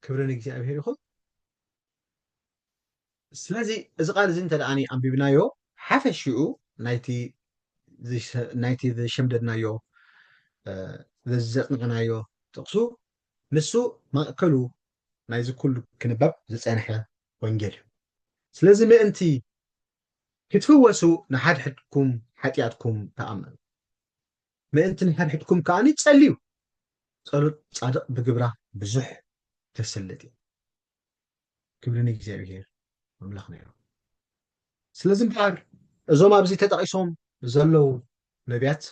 ክብርን እግዚኣብሔር ይኹን ስለዚ እዚ ቃል እዚ እንተደኣኒ ኣንቢብናዮ ሓፈሽኡ ናይቲ ዘሸምደድናዮ ዘዘቕንዕናዮ ጥቕሱ ንሱ ማእከሉ ናይዚ ኩሉ ክንበብ ዝፀንሐ ወንጌል እዩ ስለዚ ምእንቲ ክትፍወሱ ንሓድሕድኩም ሓጢኣትኩም ተኣመኑ ምእንቲ ንሓድሕድኩም ከዓኒ ጸልዩ ጸሎት ጻድቕ ብግብራ ብዙሕ ተሰልጥ እዩ ክብሪ ንእግዚኣብሔር ኣምላኽና እዩ ስለዚ እምበር እዞም ኣብዚ ተጠቒሶም ዘለዉ ነቢያት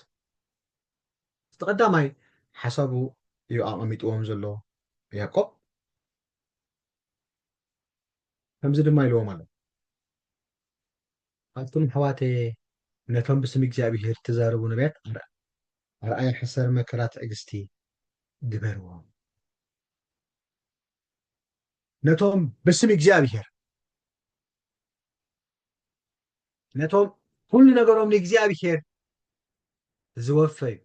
ተቐዳማይ ሓሳቡ እዩ ኣቐሚጥዎም ዘሎ ያዕቆብ ከምዚ ድማ ኢልዎም ኣሎ ካብቶም ኣሕዋተየ ነቶም ብስም እግዚኣብሔር ተዛረቡ ነቢያት ኣርኣያ ሓሰር መከራ ትዕግስቲ ግበርዎም ነቶም ብስም እግዚኣብሔር ነቶም ኩሉ ነገሮም ንእግዚኣብሔር ዝወፈዩ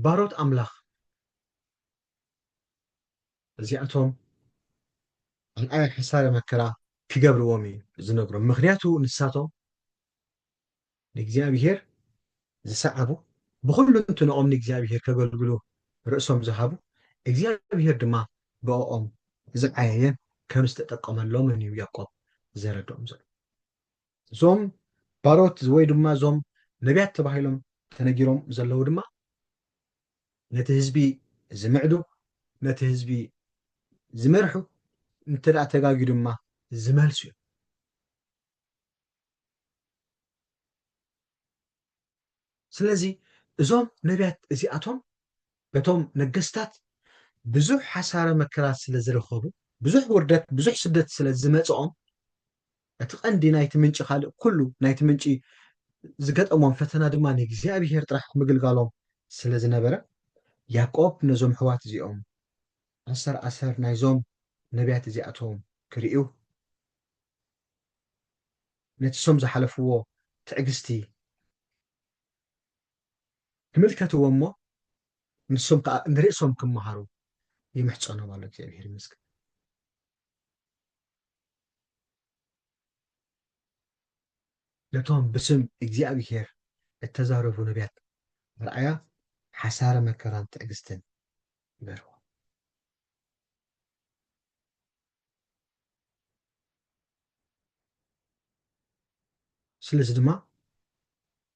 ባሮት ኣምላኽ እዚኣቶም ኣርኣያ ሓሳረ መከራ ክገብርዎም እዩ ዝነግሮም ምክንያቱ ንሳቶም ንእግዚኣብሔር ዝሰዓቡ ብኩሉ እንትንኦም ንእግዚኣብሔር ከገልግሉ ርእሶም ዝሃቡ እግዚኣብሔር ድማ ብኦም ዝዓየየን ከም ዝተጠቀመሎምን እዩ ያዕቆብ ዘረድኦም ዘሎ እዞም ባሮት ወይ ድማ እዞም ነቢያት ተባሂሎም ተነጊሮም ዘለዉ ድማ ነቲ ህዝቢ ዝምዕዱ ነቲ ህዝቢ ዝመርሑ እንተደኣ ተጋጊ ድማ ዝመልሱ እዮም ስለዚ እዞም ነቢያት እዚኣቶም በቶም ነገስታት ብዙሕ ሓሳረ መከራት ስለ ዝረኸቡ ብዙሕ ውርደት ብዙሕ ስደት ስለ ዝመፅኦም እቲ ቀንዲ ናይቲ ምንጪ ካልእ ኩሉ ናይቲ ምንጪ ዝገጠሞም ፈተና ድማ ንእግዚኣብሔር ጥራሕ ምግልጋሎም ስለ ዝነበረ ያዕቆብ ነዞም ኣሕዋት እዚኦም ዓሰር ናይዞም ነቢያት እዚኣቶም ክርእዩ ነቲ ሶም ዝሓለፍዎ ትዕግስቲ ክምልከትዎ እሞ ንሶም ከዓ ንርእሶም ክመሃሩ ይምሕፀኖም ኣሎ እግዚኣብሔር ይመስገን ነቶም ብስም እግዚኣብሔር እተዛረቡ ነቢያት ረኣያ ሓሳረ መከራን ትዕግስትን ይበርዎ ስለዚ ድማ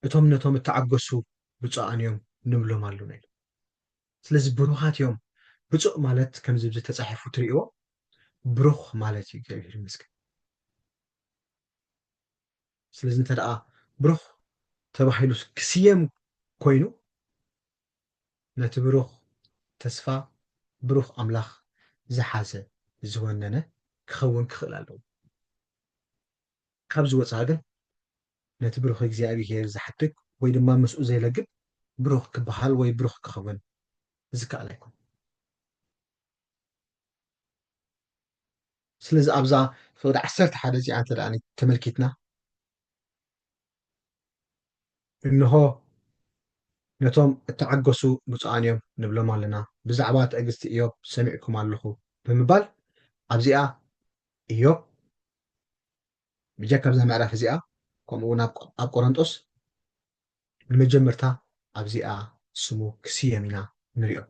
እቶም ነቶም እተዓገሱ ብፁዓን እዮም ንብሎም ኣለና ኢሉ ስለዚ ብሩኻት እዮም ብፁዕ ማለት ከምዚ ተፃሒፉ ትርእይዎ ብሩኽ ማለት እዩ እግዚኣብሔር ይመስገን ስለዚ እንተደኣ ብሩኽ ተባሂሉ ክስየም ኮይኑ ነቲ ብሩኽ ተስፋ ብሩኽ ኣምላኽ ዝሓዘ ዝወነነ ክኸውን ክኽእል ኣለዎ ካብዚ ወፃኢ ግን ነቲ ብሩኽ እግዚኣብሔር ዝሓድግ ወይ ድማ ምስኡ ዘይለግብ ብሩኽ ክበሃል ወይ ብሩኽ ክኸውን ዝከኣል ኣይኮን ስለዚ ኣብዛ ፍቅዲ 11 እዚኣ እንተደኣ ተመልኪትና እንሆ ነቶም እተዓገሱ ብፁዓን እዮም ንብሎም ኣለና ብዛዕባ ትዕግስቲ ኢዮብ ሰሚዕኩም ኣለኹ ብምባል ኣብዚኣ ኢዮብ ብጀካ ብዛ ምዕራፍ እዚኣ ከምኡ እውን ኣብ ቆሮንጦስ ንመጀመርታ ኣብዚኣ ስሙ ክስየም ኢና ንሪኦ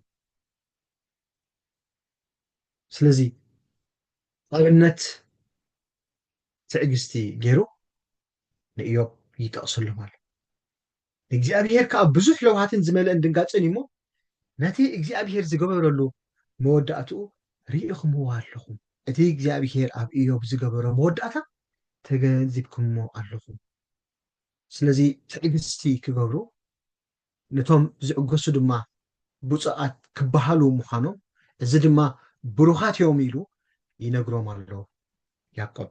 ስለዚ ኣብነት ትዕግስቲ ገይሩ ንኢዮብ ይጠቕሰሎም ኣሎ እግዚኣብሔር ከዓ ብዙሕ ለውሃትን ዝመልአን ድንጋፅን እሞ ነቲ እግዚኣብሔር ዝገበረሉ መወዳእትኡ ርኢኹምዎ ኣለኹም እቲ እግዚኣብሔር ኣብ ኢዮብ ዝገበሮ መወዳእታ ተገንዚብኩሞ ኣለኹም ስለዚ ትዕግስቲ ክገብሩ ነቶም ዝዕገሱ ድማ ብፁዓት ክበሃሉ ምዃኖም እዚ ድማ ብሩኻት እዮም ኢሉ ይነግሮም ኣሎ ያዕቆብ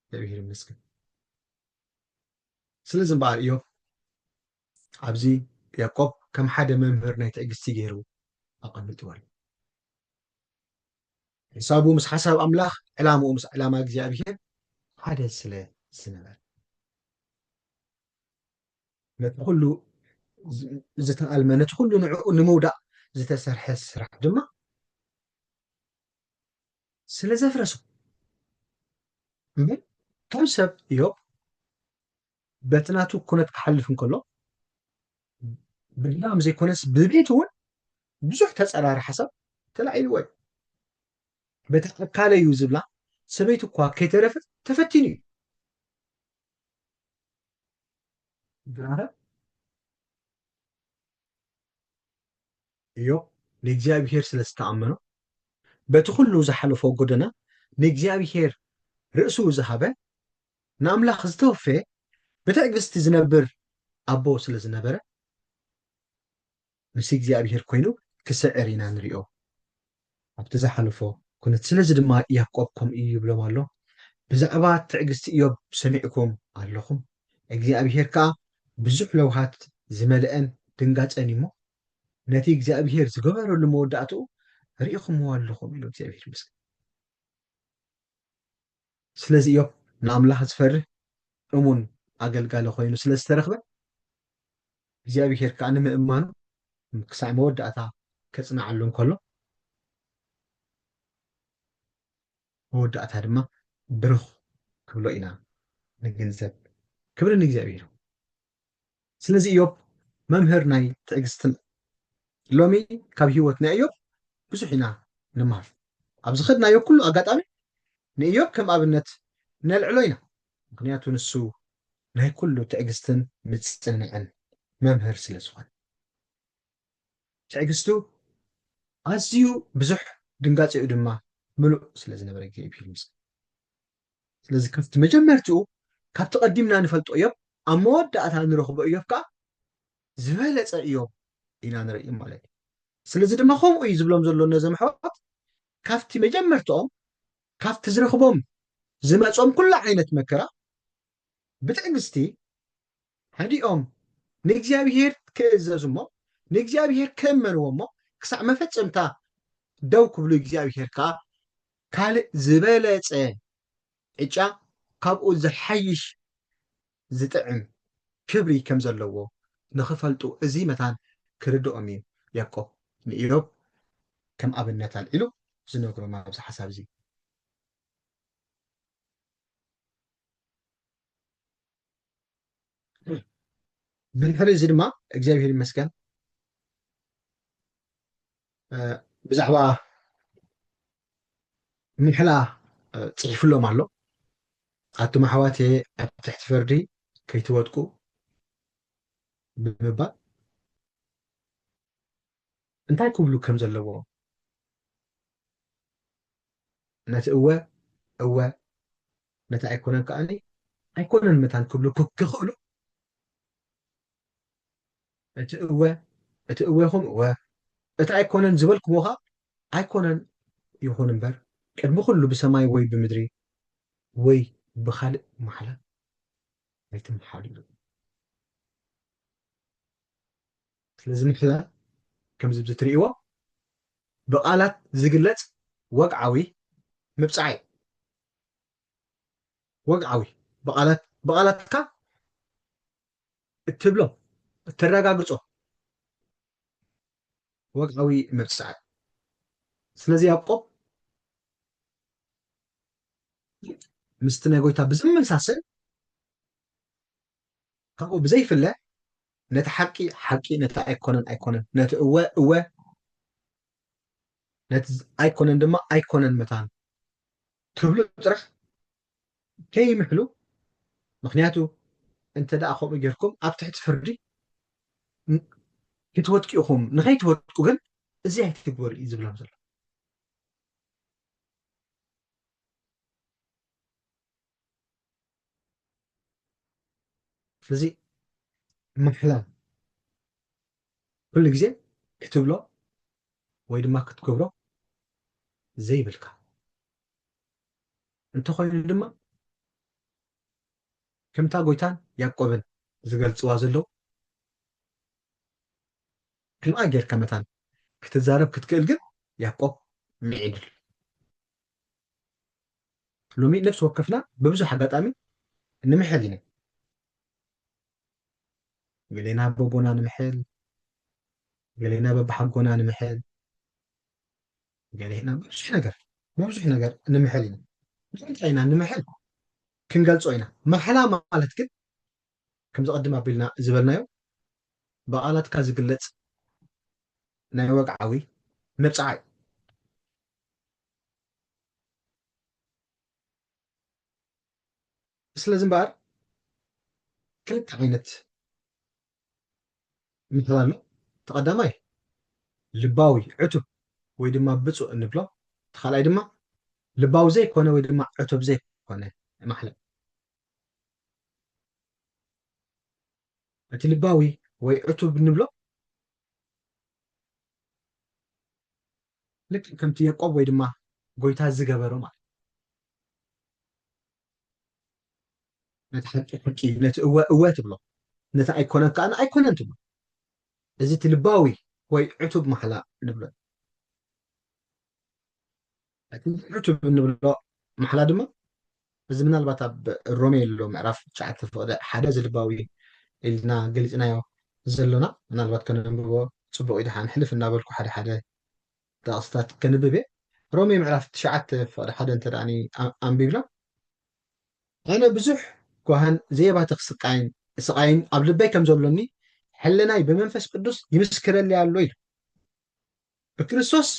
እግዚአብሔር ይመስገን ስለዚ እምበኣር ኢዮብ ኣብዚ ያዕቆብ ከም ሓደ መምህር ናይ ትዕግስቲ ገይሩ ኣቐሚጥዎ ኣሎ ሒሳቡ ምስ ሓሳብ ኣምላኽ ዕላምኡ ምስ ዕላማ እግዚኣብሔር ሓደ ስለ ዝነበረ ነቲ ኩሉ ዝተኣልመ ነቲ ኩሉ ንዕኡ ንምውዳእ ዝተሰርሐ ስራሕ ድማ ስለ ዘፍረሶ እምበር ከም ሰብ ኢዮብ በቲ ናቱ ኩነት ክሓልፍ እንከሎ ብድላም ዘይኮነስ ብቤት እውን ብዙሕ ተፀራርሐ ሰብ ተላዒልዎ እዩ በቲ ኣካለ እዩ ዝብላ ሰበይቱ እኳ ከይተረፈት ተፈቲኑ እዩ ብራረ ኢዮብ ንእግዚኣብሔር ስለ ዝተኣመኖ በቲ ኩሉ ዝሓለፎ ጎደና ንእግዚኣብሔር ርእሱ ዝሃበ ንኣምላኽ ዝተወፈየ ብትዕግስቲ ዝነብር ኣቦ ስለ ዝነበረ ምስ እግዚኣብሔር ኮይኑ ክስዕር ኢና ንሪኦ ኣብቲ ዝሓለፎ ኩነት ስለዚ ድማ ያዕቆብ ከምኡ ይብሎም ኣሎ ብዛዕባ ትዕግስቲ ኢዮብ ሰሚዕኩም ኣለኹም እግዚኣብሔር ከዓ ብዙሕ ለውሃት ዝመልአን ድንጋፀን እሞ ነቲ እግዚኣብሔር ዝገበረሉ መወዳእትኡ ርኢኹምዎ ኣለኹም ኢሉ እግዚኣብሔር ይመስገን ስለዚ ኢዮብ ንኣምላኽ ዝፈርህ እሙን ኣገልጋሊ ኮይኑ ስለ ዝተረኽበ እግዚኣብሔር ከዓ ንምእማኑ ክሳዕ መወዳእታ ከፅናዓሉ እንከሎ መወዳእታ ድማ ብሩኽ ክብሎ ኢና ንግንዘብ ክብሪ ንእግዚኣብሔር ስለዚ ኢዮብ መምህር ናይ ትዕግስትን ሎሚ ካብ ሂወት ናይ ኢዮብ ብዙሕ ኢና ንመሃር ኣብዚ ከድናዮ ኩሉ ኣጋጣሚ ንኢዮብ ከም ኣብነት ነልዕሎ ኢና ምክንያቱ ንሱ ናይ ኩሉ ትዕግስትን ምፅንዕን መምህር ስለ ዝኾነ ትዕግስቱ ኣዝዩ ብዙሕ ድንጋፂኡ ድማ ምሉእ ስለ ዝነበረ እግዚኣብሔር ይመስገን ስለዚ ካብቲ መጀመርትኡ ካብቲ ቀዲምና ንፈልጦ ኢዮብ ኣብ መወዳእታ ንረኽቦ ኢዮብ ከዓ ዝበለፀ ኢዮብ ኢና ንርኢ ማለት እዩ ስለዚ ድማ ከምኡ እዩ ዝብሎም ዘሎ ነዞም ኣሕዋት ካብቲ መጀመርትኦም ካብቲ ዝረኽቦም ዝመፆም ኩሉ ዓይነት መከራ ብትዕግስቲ ሃዲኦም ንእግዚኣብሔር ክእዘዙ እሞ ንእግዚኣብሔር ክእመንዎ እሞ ክሳዕ መፈፀምታ ደው ክብሉ እግዚኣብሔር ከዓ ካልእ ዝበለፀ ዕጫ ካብኡ ዝሓይሽ ዝጥዕም ክብሪ ከም ዘለዎ ንኽፈልጡ እዚ መታን ክርድኦም እዩ ያዕቆብ ንኢዮብ ከም ኣብነት ኣልዒሉ ዝነግሮም ኣብዚ ሓሳብ እዚ ብድሕሪ እዚ ድማ እግዚኣብሔር ይመስገን ብዛዕባ ምሕላ ፅሒፍሎም ኣሎ ኣቱም ኣሕዋትየ ኣብ ትሕቲ ፍርዲ ከይትወድቁ ብምባል እንታይ ክብሉ ከም ዘለዎ ነቲ እወ ነቲ ኣይኮነን ከዓኒ ኣይኮነን መታን ክብሉ ክኽእሉ እቲ እወ ይኹም እወ እቲ ኣይኮነን ዝበልክዎ ከዓ ኣይኮነን ይኹን እምበር ቅድሚ ኩሉ ብሰማይ ወይ ብምድሪ ወይ ብካልእ ማሕላ ኣይትመሓሉ ኢሉ ስለዚ ምሕላ ከምዚ ትርእይዎ ብቃላት ዝግለፅ ወግዓዊ ምብፃዕ ወግዓዊ ብቃላትካ እትብሎ እተረጋግፆ ወግዓዊ ምብፃዕ ስለዚ ያዕቆብ ምስቲ ናይ ጎይታ ብዝመሳሰል ካብኡ ብዘይፍለ ነቲ ሓቂ ሓቂ ነቲ ኣይኮነን ኣይኮነን ነቲ እወ ነቲ ኣይኮነን ድማ ኣይኮነን መታን ትብሉ ጥራሕ ከይምሕሉ ምክንያቱ እንተ ደኣ ከምኡ ጌርኩም ኣብ ትሕቲ ፍርዲ ክትወድቂ ኢኹም ንከይትወድቁ ግን እዚ ኣይትግበሩ እዩ ዝብሎም ዘሎ ስለዚ ምሕላም ኩሉ ግዜ ክትብሎ ወይ ድማ ክትገብሮ ዘይብልካ እንተኮይኑ ድማ ከምታ ጎይታን ያዕቆብን ዝገልፅዋ ዘለው ከምኣ ጌርካ መታን ክትዛረብ ክትክእል ግን ያዕቆብ ምዒድል ሎሚ ነፍሲ ወከፍና በብዙሕ ኣጋጣሚ ንምሕል ኢና ገሌና በቦና ንምሕል ገሌና በብሓጎና ንምሕል ገሌና ብዙሕ ነገር ببዙሕ ነገር ንምሕል ኢና እንታይ ኢና ንምሕል ክንገልፆ ኢና መሕላ ማለት ግን ከምዚ ቅድም ኣቢልና ዝበልናዮ ብቓላትካ ዝግለፅ ናይ ወግዓዊ ምርጫ እዩ ስለዚ እምበኣር ክልተ ዓይነት ምሕላ ኣሎ ተቐዳማይ ልባዊ ዕቱብ ወይ ድማ ብፁእ እንብሎ እቲ ካልኣይ ድማ ልባዊ ዘይኮነ ወይ ድማ ዕቱብ ዘይኮነ ማሕላ እቲ ልባዊ ወይ ዕቱብ እንብሎ ልክዕ ከምቲ ያዕቆብ ወይ ድማ ጎይታ ዝገበሮ ማለት ነቲ ሓቂ ሓቂ ነቲ እወ እወ ትብሎ ነቲ ኣይኮነን ከኣነ ኣይኮነን ትብሎ እዚ እቲ ልባዊ ወይ ዕቱብ ማሕላ ንብሎ እቲ ዕቱብ እንብሎ ማሕላ ድማ እዚ ምናልባት ኣብ ሮሜ ኣሎ ምዕራፍ 9 ፍቅዲ ሓደ ዝልባዊ ኢልና ገሊፅናዮ ዘሎና ምናልባት ከነንብቦ ፅቡቅ ኢሉ ንሕልፍ እናበልኩ ሓደ ሓደ ጥቅስታት ከንብብ እየ ሮሜ ምዕራፍ 9 ፍቅዲ ሓደ እንተደኣኒ ኣንቢብና ኣነ ብዙሕ ጓሃን ዘየባትኽ ስቃይን ኣብ ልበይ ከም ዘሎኒ ሕልናይ ብመንፈስ ቅዱስ ይምስክረሊ ኣሎ ኢሉ ብክርስቶስ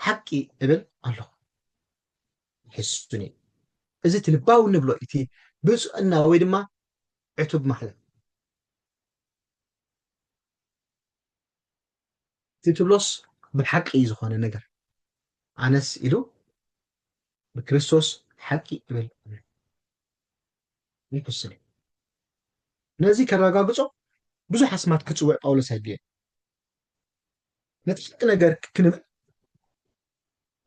ሓቂ እብል ኣለኹ ሕሱኒ እዚ እቲ ልባዊ ንብሎ እቲ ብፁዕና ወይ ድማ ዕቱብ ማሕላ እቲ ትብሎስ ብሓቂ ዝኾነ ነገር ኣነስ ኢሉ ብክርስቶስ ሓቂ እብል ይሕሱኒ ነዚ ከረጋግፆ ብዙሕ ኣስማት ክፅውዕ ጳውሎስ ኣድልየ ነቲ ሓቂ ነገር ክንብል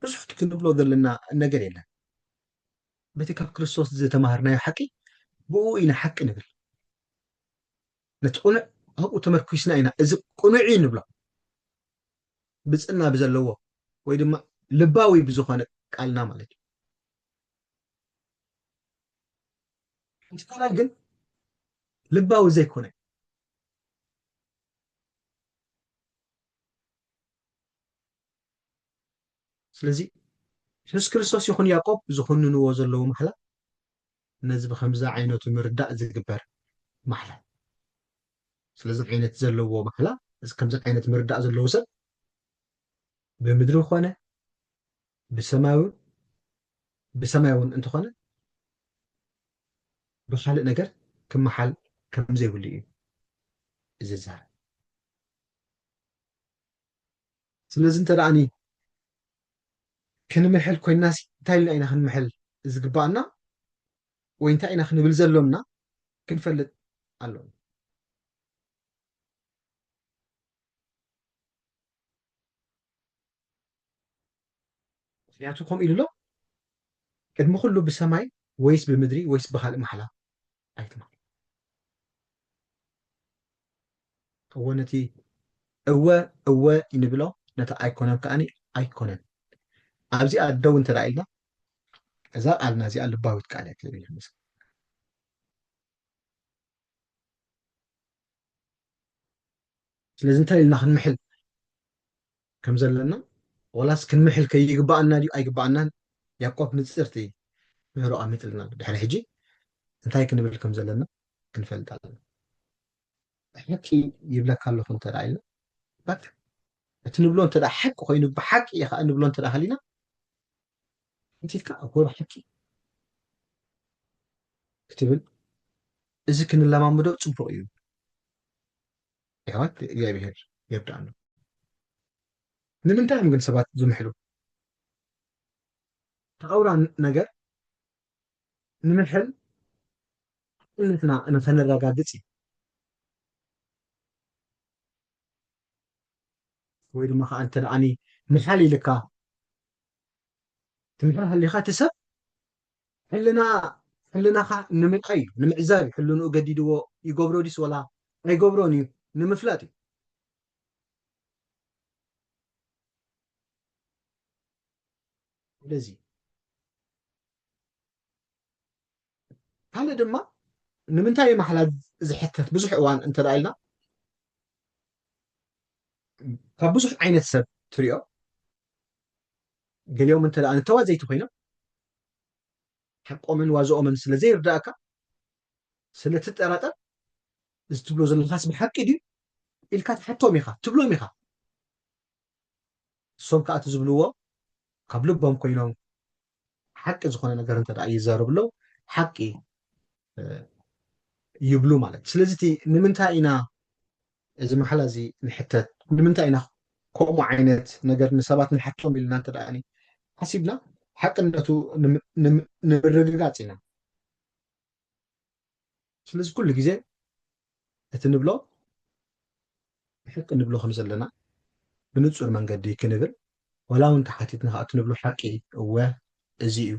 ብዙሕ ክንብሎ ዘለና ነገር የለን በቲ ካብ ክርስቶስ ዝተማሃርናዮ ሓቂ ብኡ ኢና ሓቂ ንብል ነቲ ቁኑዕ ኣብኡ ተመርኪስና ኢና እዚ ቁኑዕ እዩ ንብሎ ብፅና ብዘለዎ ወይ ድማ ልባዊ ብዝኾነ ቃልና ማለት እዩ እቲ ካልኣይ ግን ልባዊ ዘይኮነ ስለዚ የሱስ ክርስቶስ ይኹን ያዕቆብ ዝኽንንዎ ዘለዉ ማሕላ ነዚ ብከምዚ ዓይነቱ ምርዳእ ዝግበር ማሕላ ስለዚ ዓይነት ዘለዎ ማሕላ እዚ ከምዚ ዓይነት ምርዳእ ዘለዎ ሰብ ብምድሪ ኮነ ብሰማይ እውን እንተኾነ ብካልእ ነገር ክመሓል ከም ዘይብሉ እዩ እዚ ዝዛረብ ስለዚ እንተደኣኒ ክንምሕል ኮይንናሲ እንታይ ኢልና ኢና ክንምሕል ዝግባአና ወይ እንታይ ኢና ክንብል ዘሎምና ክንፈልጥ ኣለና ምክንያቱ ከምኡ ኢሉ ሎ ቅድሚ ኩሉ ብሰማይ ወይስ ብምድሪ ወይስ ብካልእ ማሕላ ኣይትማል እወ ነቲ እወ እወ ይንብሎ ነቲ ኣይኮነን ከዓኒ ኣይኮነን ኣብዚኣ ደው እንተዳ ኢልና እዛ ቃልና እዚኣ ልባዊት ቃል እያ ትብል እዩ ስለዚ እንታይ ኢልና ክንምሕል ከም ዘለና ወላስ ክንምሕል ከይግባአና ድዩ ኣይግባአናን ያዕቆብ ንፅርቲ ምህሮ ኣሚጥልና ድሕሪ ሕጂ እንታይ ክንብል ከም ዘለና ክንፈልጥ ኣለና ሓቂ ይብለካ ኣለኹ እንተዳ ኢልና በቃ እቲ ንብሎ እንተዳ ሓቂ ኮይኑ ብሓቂ እየ ከዓ ንብሎ እንተዳ ሃሊና እንታይ ኢልካ እኮ ብሓቂ ክትብል እዚ ክንለማምዶ ፅቡቅ እዩ ሕዋት እግዚኣብሔር የብዳእና ንምንታይ እዮም ግን ሰባት ዝምሕሉ ተቐውራ ነገር ንምሕል እነትና ንከነረጋግፅ እዩ ወይ ድማ ከዓ እንተ ደኣኒ ምሓል ኢልካ ትምሕል ሃሊካ እቲ ሰብ ሕልናካ ንምርኣይ እዩ ንምዕዛብ እዩ ሕልንኡ ገዲድዎ ይገብሮ ዲስ ወላ ኣይገብሮን እዩ ንምፍላጥ እዩ ስለዚ ካልእ ድማ ንምንታይ እዩ ማሕላ ዝሕተት ብዙሕ እዋን እንተዳ ኢልና ካብ ብዙሕ ዓይነት ሰብ ትሪኦ ገሊኦም እንተ ደኣ ንተዋዘይቲ ኮይኖም حقኦምን ዋዝኦምን ስለ ዘይርዳእካ ስለትጠራጠር እዚ ትብሎ ዘለካስ ብሓቂ ድዩ ኢልካ ትሕቶም ኢኻ ትብሎም ኢኻ እሶም ከዓ እቲ ዝብልዎ ካብ ልቦም ኮይኖም ሓቂ ዝኾነ ነገር እንተ ደኣ ይዛረብለው ሓቂ ይብሉ ማለት ስለዚ እቲ ንምንታይ ኢና እዚ መሓላ እዚ ንሕተት ንምንታይ ኢና ከምኡ ዓይነት ነገር ንሰባት ንሓቶም ኢልና እንተ ደኣኒ ሓሲብና ሓቅነቱ ንምርግጋፅ ኢና ስለዚ ኩሉ ግዜ እቲ ንብሎ ሕቂ ንብሎ ከም ዘለና ብንፁር መንገዲ ክንብል ወላ እውን ተሓቲትና ከዓ እቲ ንብሎ ሓቂ እወ እዚ እዩ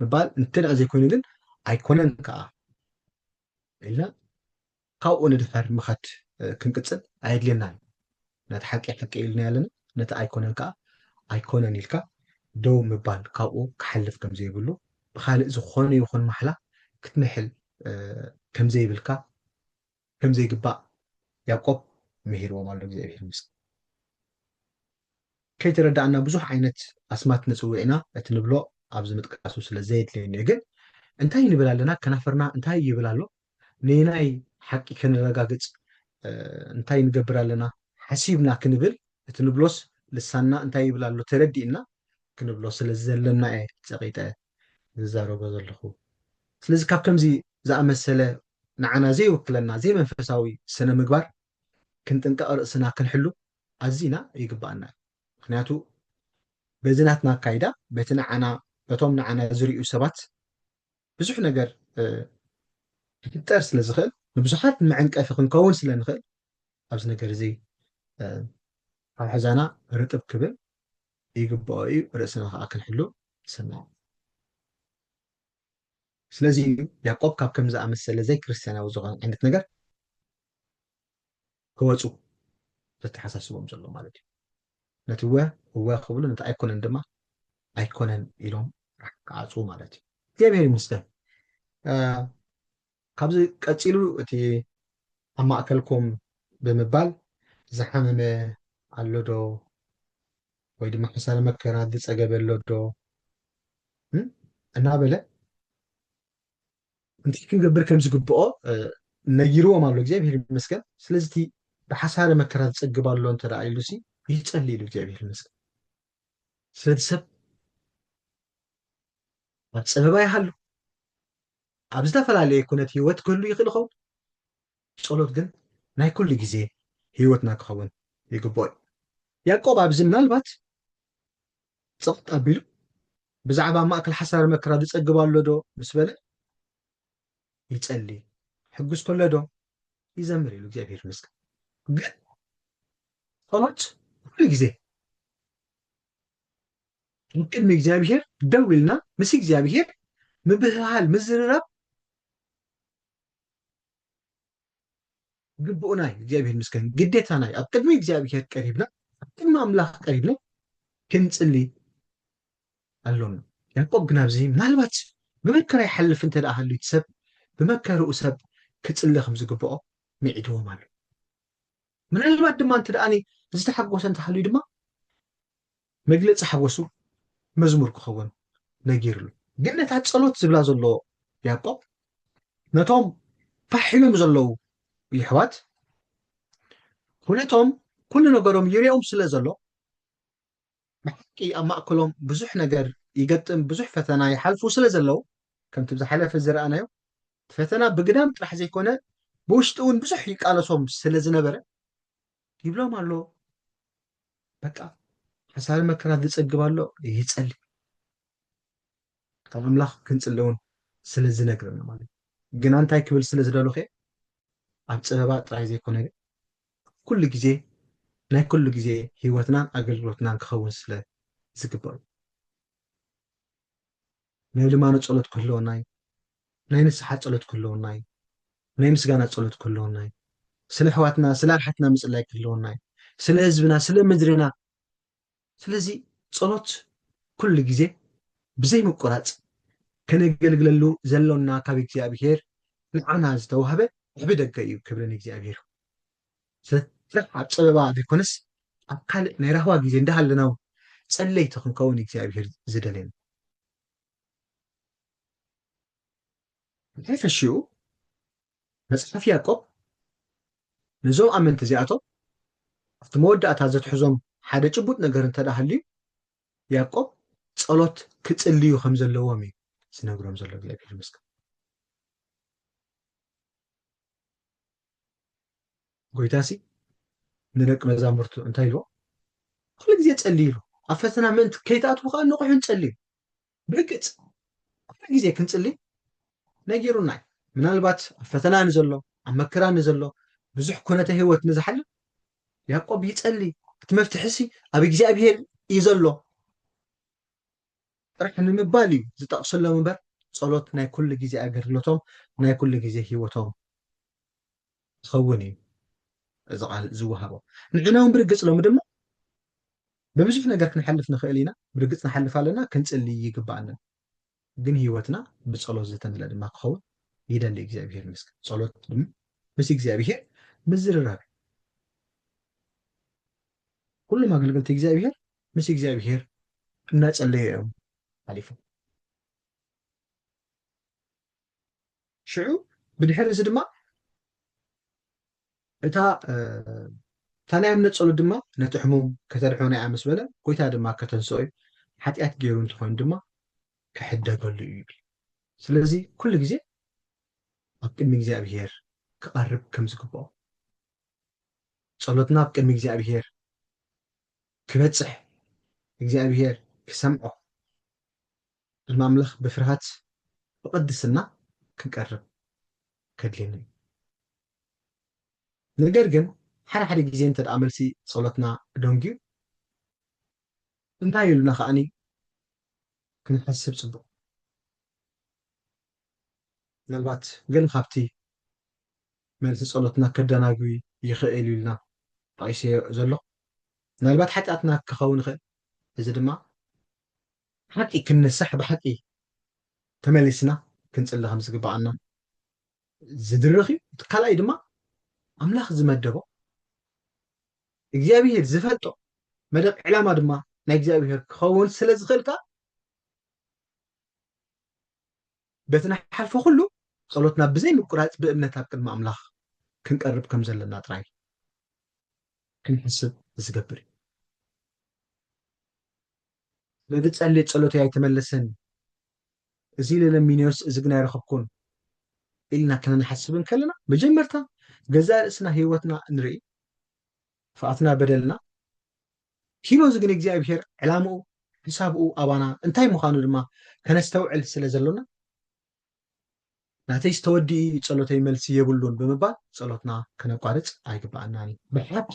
ምባል እንተ ደኣ ዘይኮይኑ ግን ኣይኮነን ከዓ ኢልና ካብኡ ንድሕር ምኸድ ክንቅፅል ኣየድልየናን ነቲ ሓቂ ሓቂ ኢልና ኣለና ነቲ ኣይኮነን ከዓ ኣይኮነን ኢልካ ደው ምባል ካብኡ ክሓልፍ ከም ዘይብሉ ብካልእ ዝኾነ ይኹን ማሕላ ክትምሕል ከም ዘይብልካ ከም ዘይግባእ ያዕቆብ ምሂርዎም ኣሎ እግዚኣብሔር ምስ ከይተረዳእና ብዙሕ ዓይነት ኣስማት ነፅውዕ ኢና እቲ ንብሎ ኣብዚ ምጥቃሱ ስለ ዘየድልየኒ ግን እንታይ ንብል ኣለና ከናፈርና እንታይ ይብል ኣሎ ንናይ ሓቂ ክንረጋግፅ እንታይ ንገብር ኣለና ሓሲብና ክንብል እቲ ንብሎስ ልሳንና እንታይ ይብል ኣሎ ተረዲእና ክንብሎ ስለ ዘለና እየ ፀቂጠ ዝዛረቦ ዘለኹ ስለዚ ካብ ከምዚ ዝኣመሰለ ንዓና ዘይወክለና ዘይመንፈሳዊ ስነ ምግባር ክንጥንቀቕ ርእስና ክንሕሉ ኣዝና ይግባአና ምክንያቱ በዚ ናትና ኣካይዳ በቲ ንዓና በቶም ንዓና ዝርኡ ሰባት ብዙሕ ነገር ክፍጠር ስለ ዝኽእል ንብዙሓት መዕንቀፊ ክንከውን ስለ ንኽእል ኣብዚ ነገር እዚ ኣብ ሕዛና ርጥብ ክብል ይግብኦ እዩ ርእስና ከዓ ክንሕሉ ይስምዕ ስለዚ ያዕቆብ ካብ ከም ዝኣመሰለ ዘይ ክርስትያናዊ ዝኾነ ዓይነት ነገር ክወፁ ዘተሓሳስቦም ዘሎ ማለት እዩ ነቲ እወ ክብሉ ነቲ ኣይኮነን ድማ ኣይኮነን ኢሎም ክዓፁ ማለት እዩ እግዚኣብሔር ይመስገን ካብዚ ቀፂሉ እቲ ኣብ ማእከልኩም ብምባል ዝሓመመ ኣሎ ዶ ወይ ድማ ሓሳረ መከራ ዝፀገበ ኣሎ ዶ እናበለ እንታይ ክንገብር ከም ዝግብኦ ነጊርዎም ኣሎ እግዚኣብሔር ይመስገን ስለዚ እቲ ብሓሳረ መከራ ዝፀግብ ኣሎ እንተ ደኣ ኢሉ ሲ ይፀሊ ኢሉ እግዚኣብሔር ይመስገን ስለዚ ሰብ ኣብ ፀበባ ይሃሉ ኣብ ዝተፈላለየ ኩነት ሂወት ክህሉ ይኽእል ይኸውን ጸሎት ግን ናይ ኩሉ ግዜ ሂወትና ክኸውን ይግብኦ እዩ ያዕቆብ ኣብዚ ምናልባት ፀቕጥ ኣቢሉ ብዛዕባ ማእከል ሓሳረ መከራ ዝፀግብ ኣሎ ዶ ምስ በለ ይፀሊ ሕጉስ ከሎ ዶ ይዘምር ኢሉ እግዚኣብሔር ይመስገን ግን ጸሎት ኩሉ ግዜ ቅድሚ እግዚኣብሔር ደው ኢልና ምስ እግዚኣብሔር ምብህሃል ምዝርራብ ግቡእና እዩ እግዚኣብሔር ይመስገን ግዴታና እዩ ኣብ ቅድሚ እግዚኣብሔር ቀሪብና ኣብ ቅድሚ ኣምላኽ ቀሪብና ክንፅሊ ኣለና ያዕቆብ ግን ኣብዚ ምናልባት ብመከራ ይሓልፍ እንተ ደኣ ሃልዩ ሰብ ብመከርኡ ሰብ ክፅሊ ከም ዝግብኦ ሚዒድዎም ኣሎ ምናልባት ድማ እንተ ደኣኒ ዝተሓጎሰ እንተሃልዩ ድማ መግለፂ ሓጎሱ መዝሙር ክኸውን ነጊርሉ ግን ነታ ፀሎት ዝብላ ዘሎ ያዕቆብ ነቶም ፋሒሎም ዘለዉ ይሕዋት ኩነቶም ኩሉ ነገሮም ይርኦም ስለ ዘሎ ብሓቂ ኣብ ማእከሎም ብዙሕ ነገር ይገጥም ብዙሕ ፈተና ይሓልፉ ስለ ዘለዉ ከምቲ ዝሓለፈ ዝረኣናዮ ፈተና ብግዳም ጥራሕ ዘይኮነ ብውሽጢ እውን ብዙሕ ይቃለሶም ስለ ዝነበረ ይብሎም ኣሎ በቃ ሓሳረ መከራ ዝፀግብ ኣሎ ይፀሊ ካብ ኣምላኽ ክንፅሊ እውን ስለ ዝነግረና ማለት እዩ ግና እንታይ ክብል ስለ ዝደለኹ ኣብ ፀበባ ጥራይ ዘይኮነ ኩሉ ግዜ ናይ ኩሉ ግዜ ሂወትናን ኣገልግሎትናን ክኸውን ስለ ዝግባእ ናይ ልማኖ ፀሎት ክህልወና እዩ ናይ ንስሓ ፀሎት ክህልወና እዩ ናይ ምስጋና ፀሎት ክህልወና እዩ ስለ ኣሕዋትና ስለ ኣርሓትና ምፅላይ ክህልወና እዩ ስለ ህዝብና ስለ ምድርና ስለዚ ፀሎት ኩሉ ግዜ ብዘይ ምቁራፅ ከነገልግለሉ ዘሎና ካብ እግዚኣብሔር ንዓና ዝተዋህበ ብደገ እዩ ክብሪ ንእግዚኣብሔር ኣብ ፀበባ ዘይኮነስ ኣብ ካልእ ናይ ራህዋ ግዜ እንዳሃለና ጸለይቲ ክንከውን እግዚኣብሔር ዝደልየና እንታይ ፈሺኡ መፅሓፍ ያዕቆብ ነዞም ኣመንቲ እዚኣቶም ኣብቲ መወዳእታ ዘትሕዞም ሓደ ጭቡጥ ነገር እንተዳሃልዩ ያዕቆብ ጸሎት ክጽልዩ ከም ዘለዎም እዩ ዝነግሮም ዘሎ እግዚኣብሔር ይመስገን ጎይታሲ ንደቂ መዛሙርቱ እንታይ ኢልዎ ኩሉ ግዜ ጸልዩ ኢሉ ኣብ ፈተና ምእንቲ ከይትኣትዉ ከዓ ንቑሑን ጸልዩ ብርግጽ ኩሉ ግዜ ክንጽልይ ነጊሩና እዩ ምናልባት ኣብ ፈተና ንዘሎ ኣብ መከራ ንዘሎ ብዙሕ ኩነተ ህይወት ንዝሓልፍ ያዕቆብ ይጸልይ እቲ መፍትሕሲ ኣብ እግዚኣብሔር እዩ ዘሎ ጥራሕ ንምባል እዩ ዝጠቕሰሎም እምበር ጸሎት ናይ ኩሉ ግዜ ኣገልግሎቶም ናይ ኩሉ ግዜ ህይወቶም ዝኸውን እዩ እዚ ቃል ዝወሃቦ ንሕና እውን ብርግጽ ሎሚ ድማ ብብዙሕ ነገር ክንሓልፍ ንኽእል ኢና ብርግጽ ንሓልፍ ኣለና ክንጽልይ ይግባአና ግን ህይወትና ብጸሎት ዝተመልአ ድማ ክኸውን ይደሊ እግዚኣብሔር ይመስገን ጸሎት ድማ ምስ እግዚኣብሔር ምዝርራብ ኩሎም ኣገልገልቲ እግዚኣብሔር ምስ እግዚኣብሔር እናጸለዩ እዮም ሓሊፎም ሽዑ ብድሕሪ እዚ ድማ እታ ናይ እምነት ጸሎት ድማ ነቲ ሕሙም ከተድሕኖ እያ ምስ በለ ጎይታ ድማ ከተንስኦ እዩ ሓጢኣት ገይሩ እንትኾን ድማ ክሕደገሉ እዩ ይብል ስለዚ ኩሉ ግዜ ኣብ ቅድሚ እግዚኣብሔር ክቐርብ ከም ዝግብኦ ጸሎትና ኣብ ቅድሚ እግዚኣብሔር ክበጽሕ እግዚኣብሔር ክሰምዖ ድማ ኣምላኽ ብፍርሃት ብቅድስና ክንቀርብ ከድልየና እዩ ነገር ግን ሓደ ሓደ ግዜ እንተ ደኣ መልሲ ጸሎትና ደንጊዩ እንታይ ኢሉና ከዓኒ ክንሓስብ ጽቡቕ ምናልባት ግን ካብቲ መልሲ ጸሎትና ከደናግቢ ይኽእል ኢሉና ጠቂሰዮ ዘሎ ምናልባት ሓጢኣትና ክኸውን ይኽእል እዚ ድማ ሓቂ ክንንሳሕ ብሓቂ ተመሊስና ክንጽሊ ከም ዝግባአና ዝድርኽ እዩ እቲ ካልኣይ ድማ ኣምላኽ ዝመደቦ እግዚኣብሔር ዝፈልጦ መደብ ዕላማ ድማ ናይ እግዚኣብሔር ክኸውን ስለ ዝኽእል ከዓ በቲ ናሓልፎ ኩሉ ጸሎትና ብዘይ ምቁራፅ ብእምነት ኣብ ቅድሚ ኣምላኽ ክንቀርብ ከም ዘለና ጥራይ ክንሕስብ ዝገብር እዩ ነዚ ጸልይ ጸሎተይ ኣይተመለሰን እዚ ለለሚንዮስ እዚ ግን ኣይረኸብኩን ኢልና ክንሓስብን ከለና መጀመርታ ገዛ ርእስና ህይወትና ንርኢ ፍኣትና በደልና ሂኖ ግን እግዚኣብሔር ዕላምኡ ሕሳብኡ ኣባና እንታይ ምዃኑ ድማ ከነስተውዕል ስለ ዘሎና ናተይ ዝተወዲኢ ጸሎተይ መልሲ የብሉን ብምባል ጸሎትና ከነቋርጽ ኣይግባአናን ብሓቂ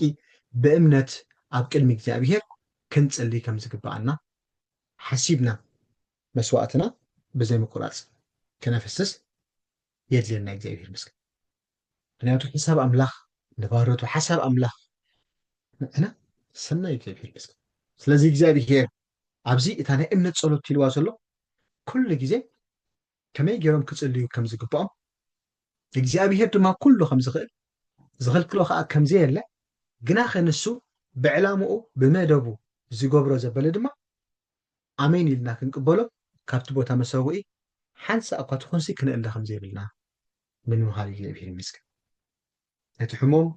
ብእምነት ኣብ ቅድሚ እግዚኣብሔር ክንጽልይ ከም ዝግባአና ሓሲብና መስዋዕትና ብዘይ ምቁራጽ ከነፈስስ የድልየና እግዚኣብሔር ምስክር ምክንያቱ ሓሳብ ኣምላኽ ንባሮቱ ሓሳብ ኣምላኽ ንሕና ሰናይ እግዚኣብሔር ምስክር ስለዚ እግዚኣብሔር ኣብዚ እታ ናይ እምነት ጸሎት ኢልዋ ዘሎ ኩሉ ግዜ ከመይ ገይሮም ክጽልዩ ከም ዝግብኦም እግዚኣብሔር ድማ ኩሉ ከም ዝኽእል ዝኽልክሎ ከዓ ከምዘየለ ግና ከንሱ ብዕላምኡ ብመደቡ ዝገብሮ ዘበለ ድማ ኣሜን ኢልና ክንቅበሎ ካብቲ ቦታ መሰውኢ ሓንሳ እኳ ትኾንሲ ክንእለ ከም ዘይብልና ንምምሃር እግዚኣብሔር ይመስገን ነቲ ሕሞም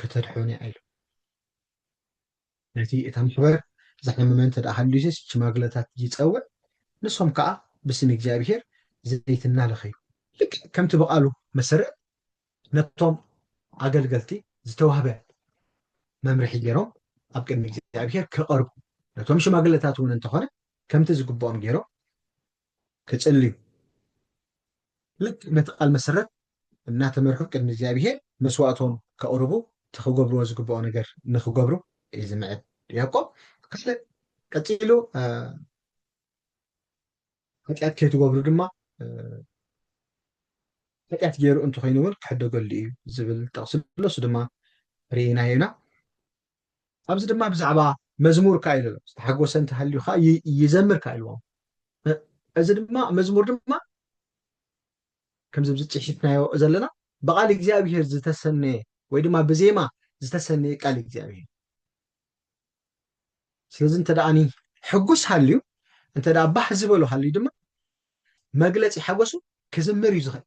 ከተድሕኑ ኢሉ ነቲ እታ ማሕበር ዝሓመመ እንተደኣ ሃልዩስ ሽማግለታት ይፀውዕ ንሶም ከዓ ብስም እግዚኣብሔር ዘይት እናለኸዩ ልክ ከምቲ በቃሉ መሰረት ነቶም ኣገልገልቲ ዝተዋህበ መምርሒ ገይሮም ኣብ ቅድሚ እግዚኣብሔር ክቐርቡ ነቶም ሽማግለታት እውን እንተኾነ ከምቲ ዝግብኦም ገይሮም ክጽልዩ ልክ ነቲ ቃል መሰረት እናተመርሑ ቅድሚ እግዚኣብሔር መስዋዕቶም ከቕርቡ ትኽገብርዎ ዝግብኦ ነገር ንኽገብሩ እዩ ዝምዕድ ያዕቆብ ካልእ ቀፂሉ ኃጢአት ከይትገብሩ ድማ ኃጢአት ገይሩ እንተኮይኑ እውን ክሕደገሉ እዩ ዝብል ጠቕስሎ እሱ ድማ ርኢናዮ ኢና ኣብዚ ድማ ብዛዕባ መዝሙር ካ ኢሉ ዝተሓጎሰ እንተሃልዩ ከዓ ይዘምር ካ ኢልዎም እዚ ድማ መዝሙር ድማ ከምዚ ብዝጭሒፍናዮ ዘለና ብቃል እግዚኣብሔር ዝተሰነየ ወይ ድማ ብዜማ ዝተሰነየ ቃል እግዚኣብሔር ስለዚ እንተደኣኒ ሕጉስ ሃልዩ እንተ ደኣ ባህ ዝበሎ ሃልዩ ድማ መግለፂ ሓጎሱ ክዝምር እዩ ዝኽእል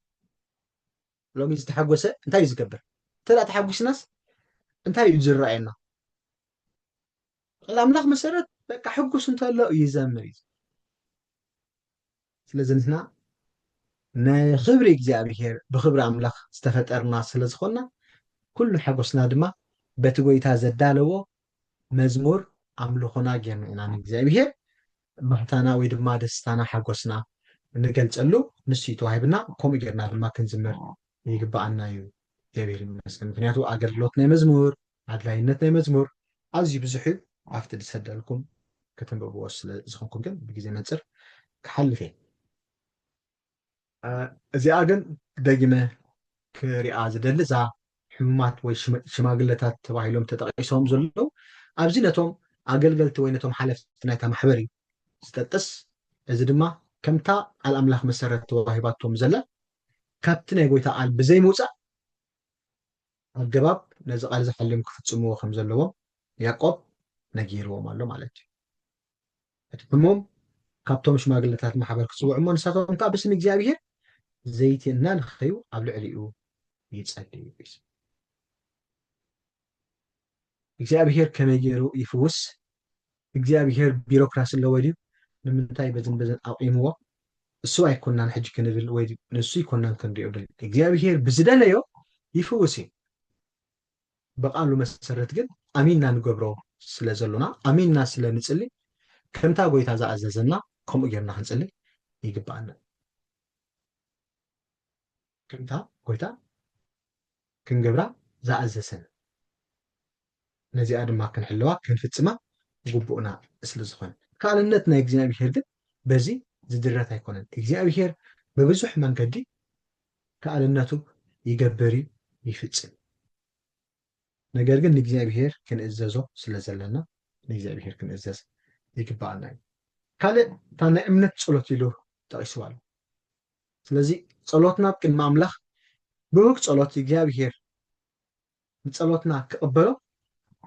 ሎሚ ዝተሓጎሰ እንታይ እዩ ዝገብር እንተ ደኣ ተሓጒስናስ እንታይ እዩ ዝረኣየና ቃል ኣምላኽ መሰረት በቃ ሕጉስ እንተሎ ይዘምር እዩ ስለዚ ንሕና ንክብሪ እግዚኣብሔር ብክብሪ ኣምላኽ ዝተፈጠርና ስለ ዝኾንና ኩሉ ሓጎስና ድማ በቲ ጎይታ ዘዳለዎ መዝሙር ኣምልኾና ጌርና ኢና ንእግዚኣብሔር ባህታና ወይ ድማ ደስታና ሓጎስና እንገልፀሉ ንሱ እዩ ተዋሂብና ከምኡ ጌርና ድማ ክንዝምር ይግባኣና እዩ እግዚኣብሔር ይመስገን ምክንያቱ ኣገልግሎት ናይ መዝሙር ኣድላይነት ናይ መዝሙር ኣዝዩ ብዙሕ እዩ ኣብቲ ዝሰደልኩም ከተንብብዎ ስለ ዝኾንኩም ግን ብግዜ መንፅር ክሓልፍ እየ እዚኣ ግን ደጊመ ክሪኣ ዝደሊ እዛ ሕሙማት ወይ ሽማግለታት ተባሂሎም ተጠቂሶም ዘለዉ ኣብዚ ነቶም ኣገልገልቲ ወይ ነቶም ሓለፍቲ ናይታ ማሕበር እዩ ዝጠቅስ እዚ ድማ ከምታ ቃል ኣምላኽ መሰረት ተዋሂባቶም ዘላ ካብቲ ናይ ጎይታ ቃል ብዘይምውፃእ ኣገባብ ነዚ ቃል ዝሓልዮም ክፍፅምዎ ከም ዘለዎም ያዕቆብ ነጊርዎም ኣሎ ማለት እዩ እቲ ሕሙም ካብቶም ሽማግለታት ማሕበር ክፅውዑ እሞ ንሳቶም ከዓ ብስም እግዚኣብሔር ዘይቲ እናንኸዩ ኣብ ልዕሊኡ ይጸልዩ እግዚኣብሔር ከመይ ገይሩ ይፍውስ እግዚኣብሔር ቢሮክራሲ ኣለዎ ድዩ ንምንታይ በዝን በዝን ኣቂምዎ እሱ ኣይኮናን ሕጂ ክንብል ወይ ንሱ ይኮናን ክንሪኦ ድል እግዚኣብሔር ብዝደለዮ ይፍውስ እዩ በቃሉ መሰረት ግን ኣሚንና ንገብሮ ስለ ዘሎና ኣሚንና ስለ ንፅሊ ከምታ ጎይታ ዝኣዘዘና ከምኡ ጌርና ክንፅሊ ይግባአና ከምታ ጎይታ ክንገብራ ዝኣዘዘና ነዚኣ ድማ ክንሕልዋ ክንፍፅማ ግቡእና ስለ ዝኾነ ካልእነት ናይ እግዚኣብሔር ግን በዚ ዝድረት ኣይኮነን እግዚኣብሔር ብብዙሕ መንገዲ ከኣልነቱ ይገብር ይፍፅም ነገር ግን ንእግዚኣብሔር ክንእዘዞ ስለ ዘለና ንእግዚኣብሔር ክንእዘዝ ይግባአና እዩ ካልእ እታ ናይ እምነት ፀሎት ኢሉ ጠቂስዋ ኣሎ ስለዚ ፀሎትና ቅድሚ ኣምላኽ ብህግ ፀሎት እግዚኣብሔር ንፀሎትና ክቕበሎ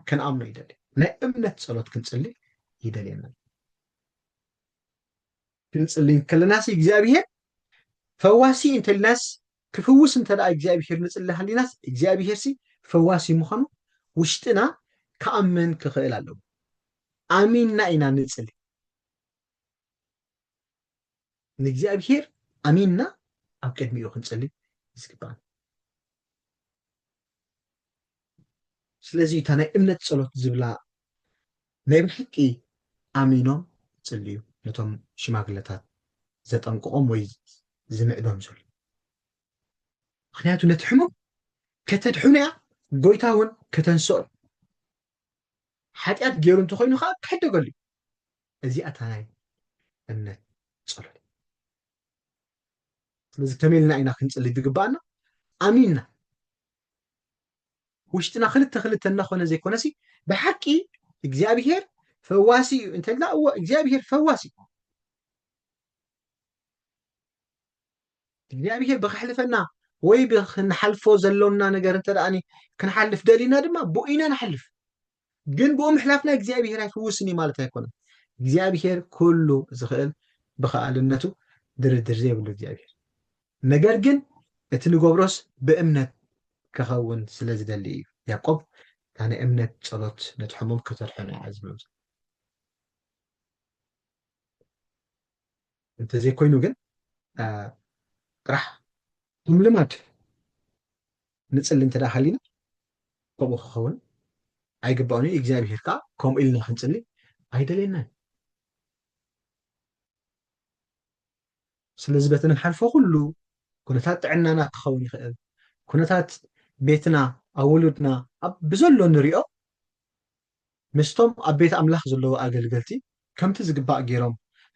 ክንኣምኖ ይደሊ ናይ እምነት ፀሎት ክንፅሊ ይደልየና ክንፅሊ ከለናሲ እግዚኣብሔር ፈዋሲ እንተልናስ ክፍውስ እንተ ደኣ እግዚኣብሔር ንፅሊ ሃሊናስ እግዚኣብሔር ሲ ፈዋሲ ምዃኑ ውሽጥና ከኣምን ክኽእል ኣለዎ ኣሚንና ኢና ንፅሊ ንእግዚኣብሔር ኣሚንና ኣብ ቅድሚኡ ክንፅሊ ዝግባአና ስለዚ እታ ናይ እምነት ፀሎት ዝብላ ናይ ብሕቂ ኣሚኖም ፅልዩ ነቶም ሽማግለታት ዘጠንቅቆም ወይ ዝምዕዶም ዘሎ ምክንያቱ ነቲ ሕሙም ከተድሕኑ እያ ጎይታ እውን ከተንስኦ ሓጢኣት ገይሩ እንተኮይኑ ከዓ ክሕደገሉ እዩ እዚኣ እታ ናይ እምነት ፀሎት ስለዚ ከመኢልና ኢና ክንፅሊ ዝግባአና ኣሚንና ውሽጥና ክልተ ክልተ እናኮነ ዘይኮነሲ ብሓቂ እግዚኣብሔር ፈዋሲ እዩ እንተልና እዎ እግዚኣብሔር ፈዋሲ እዩ እግዚኣብሔር ብክሕልፈና ወይ ብክንሓልፎ ዘለውና ነገር እንተ ደኣኒ ክንሓልፍ ደሊና ድማ ብኡ ኢና ንሓልፍ ግን ብኡ ምሕላፍና እግዚኣብሔር ኣይፍውስኒ ማለት ኣይኮነን እግዚኣብሔር ኩሉ ዝኽእል ብከኣልነቱ ድርድር ዘይብሉ እግዚኣብሔር ነገር ግን እቲ ንገብሮስ ብእምነት ክኸውን ስለ ዝደሊ እዩ ያዕቆብ እታ ናይ እምነት ፀሎት ነቲ ሕሙም ከተድሕኑ እያ ዝብሎ እንተዘይኮይኑ ግን ጥራሕ ከም ልማድ ንፅሊ እንተ ደኣ ሃሊና ከምኡ ክኸውን ኣይግባእን እዩ እግዚኣብሔር ከዓ ከምኡ ኢልና ክንፅሊ ኣይደልየናን ስለዚ በቲ ንሓልፎ ኩሉ ኩነታት ጥዕናና ክኸውን ይኽእል ኩነታት ቤትና ኣብ ውሉድና ብዘሎ ንሪኦ ምስቶም ኣብ ቤት ኣምላኽ ዘለዉ ኣገልገልቲ ከምቲ ዝግባእ ገይሮም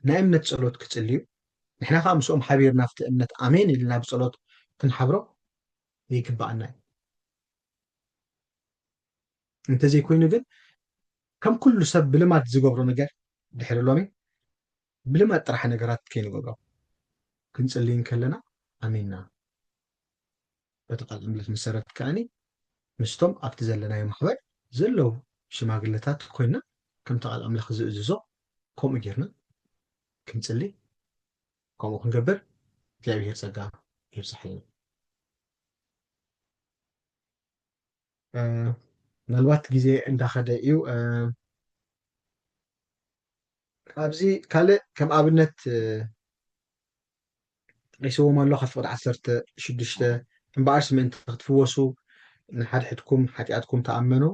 ናይ እምነት ፀሎት ክፅልዩ ንሕና ከዓ ምስኦም ሓቢርና ኣብቲ እምነት ኣሜን ኢልና ብፀሎት ክንሓብሮ ይግባአና እዩ እንተዘይኮይኑ ግን ከም ኩሉ ሰብ ብልማድ ዝገብሮ ነገር ድሕሪ ሎሚ ብልማድ ጥራሕ ነገራት ከይንገብሮ ክንፅልይ ከለና ኣሚንና በቲ ቃል ኣምላኽ መሰረት ከዓኒ ምስቶም ኣብቲ ዘለናዮ ማሕበር ዘለዉ ሽማግለታት ኮይና ከምቲ ቃል ኣምላኽ ዝእዝዞ ከምኡ ጌርና ክንጽሊ ከምኡ ክንገብር እግዚኣብሔር ጸጋ ይብጽሐልና። ምናልባት ግዜ እንዳኸደ እዩ። ኣብዚ ካልእ ከም ኣብነት ጠቂስዎም ኣሎ ካብ ፍቅዲ 16 እምበኣርስ ምእንቲ ክትፍወሱ ንሓድሕድኩም ሓጢኣትኩም ተኣመኑ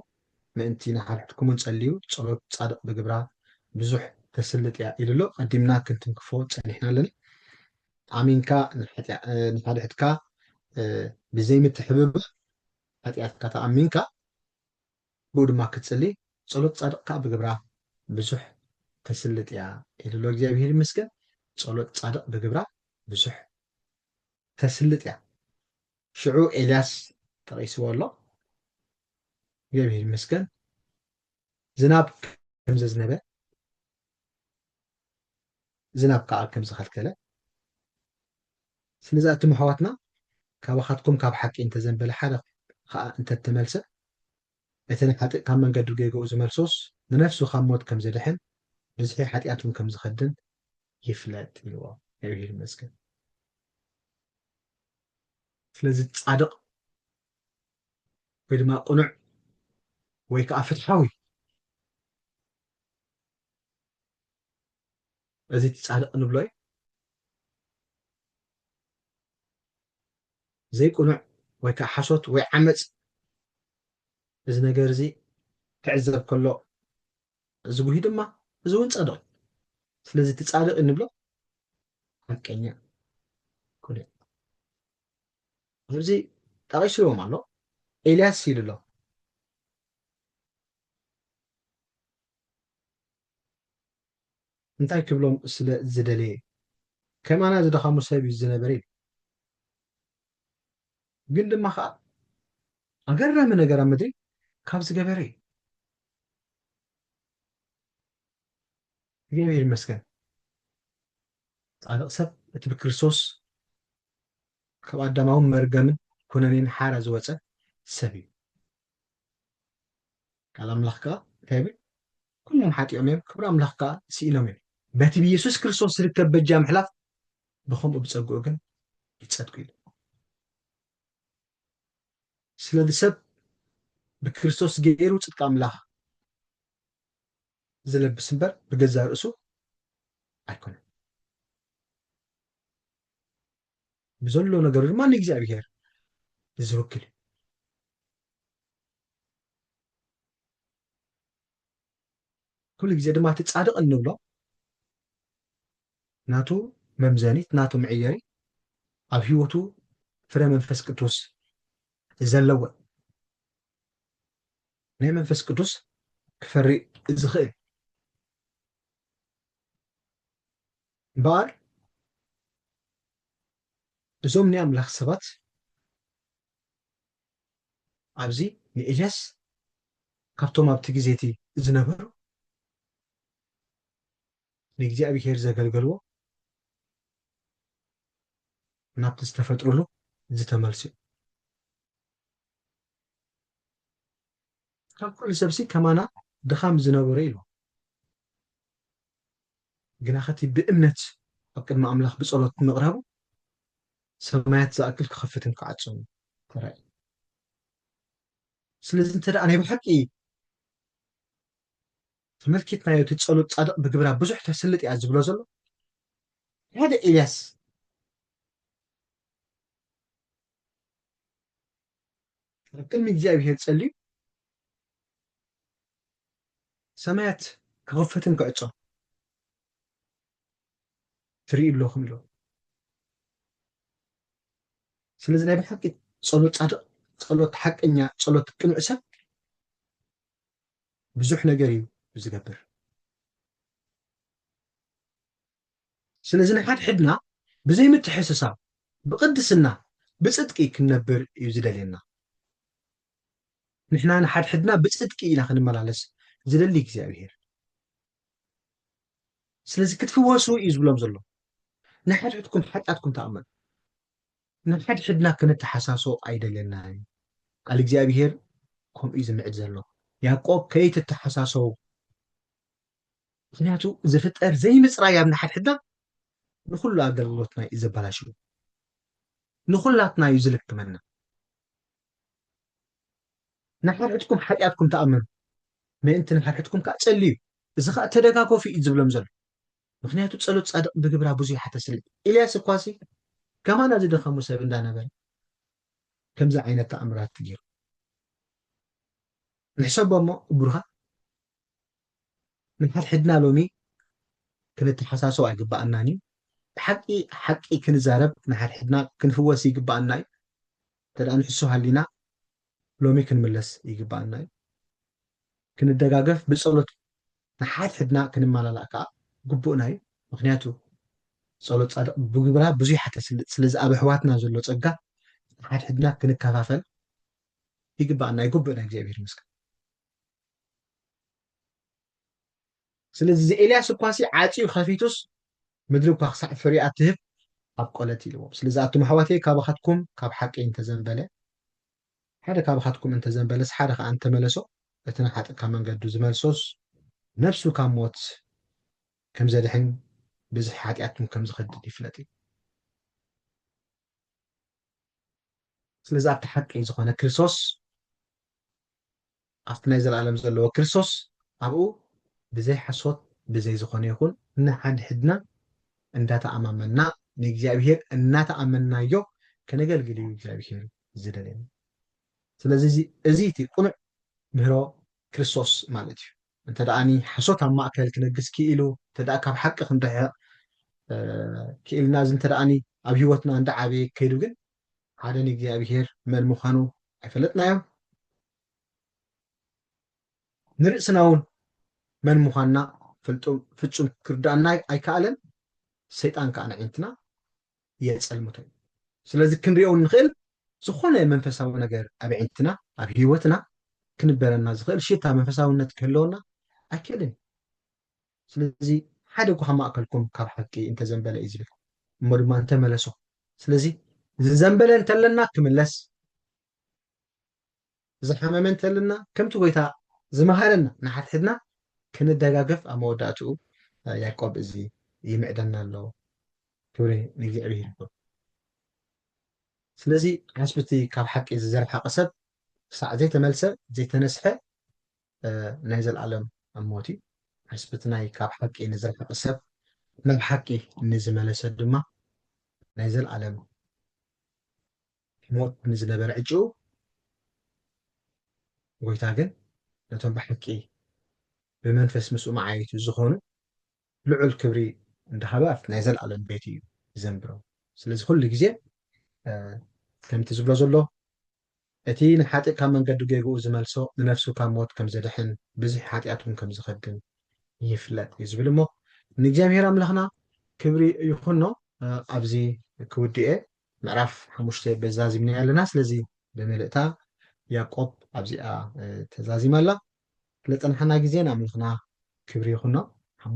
ምእንቲ ንሓድሕድኩምን ጸልዩ ጸሎት ጻድቕ ብግብራ ብዙሕ ተስልጥ እያ ኢሉ ኣሎ። ቀዲምና ክንትንክፎ ጸኒሕና ኣለና። ኣሚንካ ንሓድሕድካ ብዘይምትሕብባር ሓጢኣትካ ተኣሚንካ ብኡ ድማ ክትጽሊ ጸሎት ጻድቕካ ብግብራ ብዙሕ ተስልጥ እያ ኢሉ ኣሎ። እግዚኣብሔር ይመስገን። ጸሎት ጻድቕ ብግብራ ብዙሕ ተስልጥ እያ። ሽዑ ኤልያስ ተቂስዎ ኣሎ። እግዚኣብሔር ይመስገን ዝናብ ከም ዘዝነበ ዝናብ ከዓ ከም ዝኸልከለ ስለዚ እቶም ኣሕዋትና ካባኻትኩም ካብ ሓቂ እንተዘንበለ ሓደ ከዓ እንተተመልሰ እቲ ንሓጢእ ካብ መንገዲ ገይግኡ ዝመልሶስ ንነፍሱ ካብ ሞት ከም ዘድሕን ብዝሒ ሓጢኣቱን ከም ዝኸድን ይፍለጥ ኢልዎ። እግዚኣብሔር ይመስገን። ስለዚ ጻድቕ ወይ ድማ ቁኑዕ ወይ ከዓ ፍትሓዊ እዚ ጻድቕ ንብሎ እዩ። ዘይቁኑዕ ወይ ከዓ ሓሶት ወይ ዓመፅ እዚ ነገር እዚ ክዕዘብ ከሎ እዚ ጉሂ ድማ እዚ እውን ጻድቕ። ስለዚ እቲ ጻድቕ እንብሎ ሓቀኛ ቁኑዕ ኣብዚ ጠቂስዎም ኣሎ። ኤልያስ ኢሉ ኣሎ እንታይ ክብሎም ስለ ዝደለየ ከማና ዝደኻሙ ሰብ እዩ ዝነበረ ኢሉ ግን ድማ ከዓ ኣገራሚ ነገር ኣብ ምድሪ ካብ ዝገበረ እዩ። እግዚኣብሔር ይመስገን። ጻድቕ ሰብ እቲ ብክርስቶስ ካብ ኣዳማዊ መርገምን ኩነኔን ሓራ ዝወፀ ሰብ እዩ። ቃል ኣምላኽ ከዓ እንታይ ይብል? ኩሎም ሓጢኦም እዮም ክብሪ ኣምላኽ ከዓ ስኢኖም እዮም በቲ ብኢየሱስ ክርስቶስ ዝርከብ በጃ ምሕላፍ ብከምኡ ብፀጉኡ ግን ይፀድቁ ኢሉ። ስለዚ ሰብ ብክርስቶስ ገይሩ ፅድቂ ኣምላኽ ዝለብስ እምበር ብገዛ ርእሱ ኣይኮነን። ብዘሎ ነገሩ ድማ ንእግዚኣብሔር ዝውክል እዩ። ኩሉ ግዜ ድማ እቲ ጻድቕ እንብሎ ናቱ መምዘኒት ናቱ መዕየሪ ኣብ ሂወቱ ፍረ መንፈስ ቅዱስ ዘለዎ ናይ መንፈስ ቅዱስ ክፈሪ ዝኽእል እምበኣር እዞም ናይ ኣምላኽ ሰባት ኣብዚ ንኤልያስ ካብቶም ኣብቲ ግዜ እቲ ዝነበሩ ንእግዚኣብሔር ዘገልገልዎ ናብቲ ዝተፈጥሩሉ ዝተመልሱ እዩ። ካብ ኩሉ ሰብሲ ከማና ድኻም ዝነበረ ኢሉ ግና ኸቲ ብእምነት ኣብ ቅድሚ ኣምላኽ ብፀሎት ምቕራቡ ሰማያት ዝኣክል ክኸፍትን ክዓፅን ተራእዩ። ስለዚ እንተደኣ ናይ ብሓቂ ተመልኪትናዮ እቲ ፀሎት ጻድቕ ብግብራ ብዙሕ ተስልጥ እያ ዝብሎ ዘሎ ሓደ ኤልያስ ኣብ ቅድሚ እግዚኣብሔር ጸልዩ ሰማያት ክኸፍትን ክዕፆን ትርእዩ ኣለኹም ኢሎ። ስለዚ ናይ ብሓቂ ፀሎት ጻድቕ ፀሎት ሓቀኛ ፀሎት ቅኑዕ ሰብ ብዙሕ ነገር እዩ ዝገብር። ስለዚ ንሓድሕድና ብዘይ ምትሕስሳብ ብቅድስና ብፅድቂ ክንነብር እዩ ዝደልየና። ንሕና ንሓድሕድና ብፅድቂ ኢና ክንመላለስ ዝደሊ እግዚኣብሔር። ስለዚ ክትፍወሱ እዩ ዝብሎም ዘሎ ንሓድሕድኩም ሓጢኣትኩም ተኣመኑ። ንሓድሕድና ክንተሓሳሶ ኣይደልየና እዩ ቃል እግዚኣብሔር ከምኡ እዩ ዝምዕድ ዘሎ ያዕቆብ ከይትተሓሳሰቡ ምክንያቱ ዝፍጠር ዘይ ምፅራይ ኣብ ንሓድሕድና ንኩሉ ኣገልግሎትና እዩ ዘበላሽው ንኩላትና እዩ ዝልክመና ንሓድሕድኩም ሓጢኣትኩም ተኣምኑ ምእንቲ ንሓድሕድኩም ከዓ ጸልዩ እዚ ከዓ ተደጋገፉ እዩ ዝብሎም ዘሎ ምክንያቱ ጸሎት ጻድቅ ብግብራ ብዙሕ ይሓተስል ኤልያስ እኳሲ ከማና ዝደኸሙ ሰብ እንዳነበረ ከምዚ ዓይነት ተኣምራት ገይሩ ንሕሰቦ እሞ እቡርኻ ንሓድሕድና ሎሚ ክንተሓሳሰብ ኣይግባአናን እዩ ብሓቂ ሓቂ ክንዛረብ ንሓድሕድና ክንፍወስ ይግባአና እዩ እንተደኣ ንሕሱ ሃሊና ሎሚ ክንምለስ ይግባአና እዩ ክንደጋገፍ ብጸሎት ንሓድሕድና ክንመላላእ ከዓ ግቡእና እዩ ምክንያቱ ጸሎት ጻድቅ ብግብራ ብዙሕ ይሓተስልጥ ስለዚ ኣብ ኣሕዋትና ዘሎ ፀጋ ንሓድሕድና ክንከፋፈል ይግባአና ይግቡእና እግዚኣብሔር ይመስገን ስለዚ እዚ ኤልያስ እኳሲ ዓፂዩ ከፊቱስ ምድሪ እኳ ክሳዕ ፍርያ ትህብ ኣብ ቆለት ኢልዎ ስለዚ ኣቱም ኣሕዋተይ ካባኻትኩም ካብ ሓቂ እንተዘንበለ ሓደ ካባኻትኩም እንተዘንበለስ ሓደ ከዓ እንተመለሶ እቲ ንሓጥካ መንገዱ ዝመልሶስ ነፍሱ ካብ ሞት ከም ዘድሕን ብዙሕ ሓጢኣቱን ከም ዝኸድድ ይፍለጥ እዩ ስለዚ ኣብቲ ሓቂ ዝኾነ ክርስቶስ ኣብቲ ናይ ዘለኣለም ዘለዎ ክርስቶስ ኣብኡ ብዘይ ሓሶት ብዘይ ዝኾነ ይኹን ንሓድሕድና እንዳተኣማመና ንእግዚኣብሔር እናተኣመናዮ ከነገልግል እዩ እግዚኣብሔር ዝደለየና ስለዚ እዚ እቲ ቁኑዕ ምህሮ ክርስቶስ ማለት እዩ እንተ ደኣኒ ሓሶት ኣብ ማእከል ክነግስ ክኢሉ እንተ ደኣ ካብ ሓቂ ክንርሕቕ ክኢልና እዚ እንተ ደኣኒ ኣብ ሂወትና እንዳዓበየ ከይዱ ግን ሓደ ንእግዚኣብሔር መን ምዃኑ ኣይፈለጥናዮም ንርእስና እውን መን ምዃንና ፍጹም ክርዳእና ኣይከኣለን ሰይጣን ከዓ ንዒንትና የፀልምቶ እዩ ስለዚ ክንሪኦ ንኽእል ዝኾነ መንፈሳዊ ነገር ኣብ ዒንትና ኣብ ሂወትና ክንበረና ዝኽእል ሽታ መንፈሳውነት ክህልወና ኣይክእልን ስለዚ ሓደ እኳ ካብ ማእከልኩም ካብ ሓቂ እንተዘንበለ እዩ ዝብል እሞ ድማ እንተመለሶ ስለዚ ዝዘንበለ እንተለና ክምለስ ዝሓመመ እንተለና ከምቲ ጎይታ ዝመሃረና ንሓድሕድና ክንደጋገፍ ኣብ መወዳእትኡ ያዕቆብ እዚ ይምዕደና ኣለዎ ክብሪ ንእግዚኣብሔር ይሁን ስለዚ ሓስብቲ ካብ ሓቂ ዝዘርሓቐ ሰብ ክሳዕ ዘይተመልሰ ዘይተነስሐ ናይ ዘለኣለም ሞት እዩ ሓስብቲ ናይ ካብ ሓቂ ንዝረሓቐ ሰብ ናብ ሓቂ ንዝመለሰ ድማ ናይ ዘለኣለም ሞት ንዝነበረ ዕጭው ጎይታ ግን ነቶም ብሓቂ ብመንፈስ ምስኡ መዓየቱ ዝኾኑ ልዑል ክብሪ እንዳሃበ ኣብቲ ናይ ዘለኣለም ቤት እዩ ዘንብሮ ስለዚ ኩሉ ግዜ ከምቲ ዝብሎ ዘሎ እቲ ንሓጢእ ካብ መንገዲ ገይግኡ ዝመልሶ ንነፍሱ ካብ ሞት ከም ዘድሕን ብዙሕ ሓጢኣቱን ከም ዝኸድን ይፍለጥ እዩ ዝብል እሞ ንእግዚኣብሔር ኣምላኽና ክብሪ ይኹኖ ኣብዚ ክውድኤ ምዕራፍ 5 በዛዚምና ኣለና ስለዚ ብምልእታ ያዕቆብ ኣብዚኣ ተዛዚማ ኣላ ስለፀንሐና ግዜ ንኣምላኽና ክብሪ ይኹኖ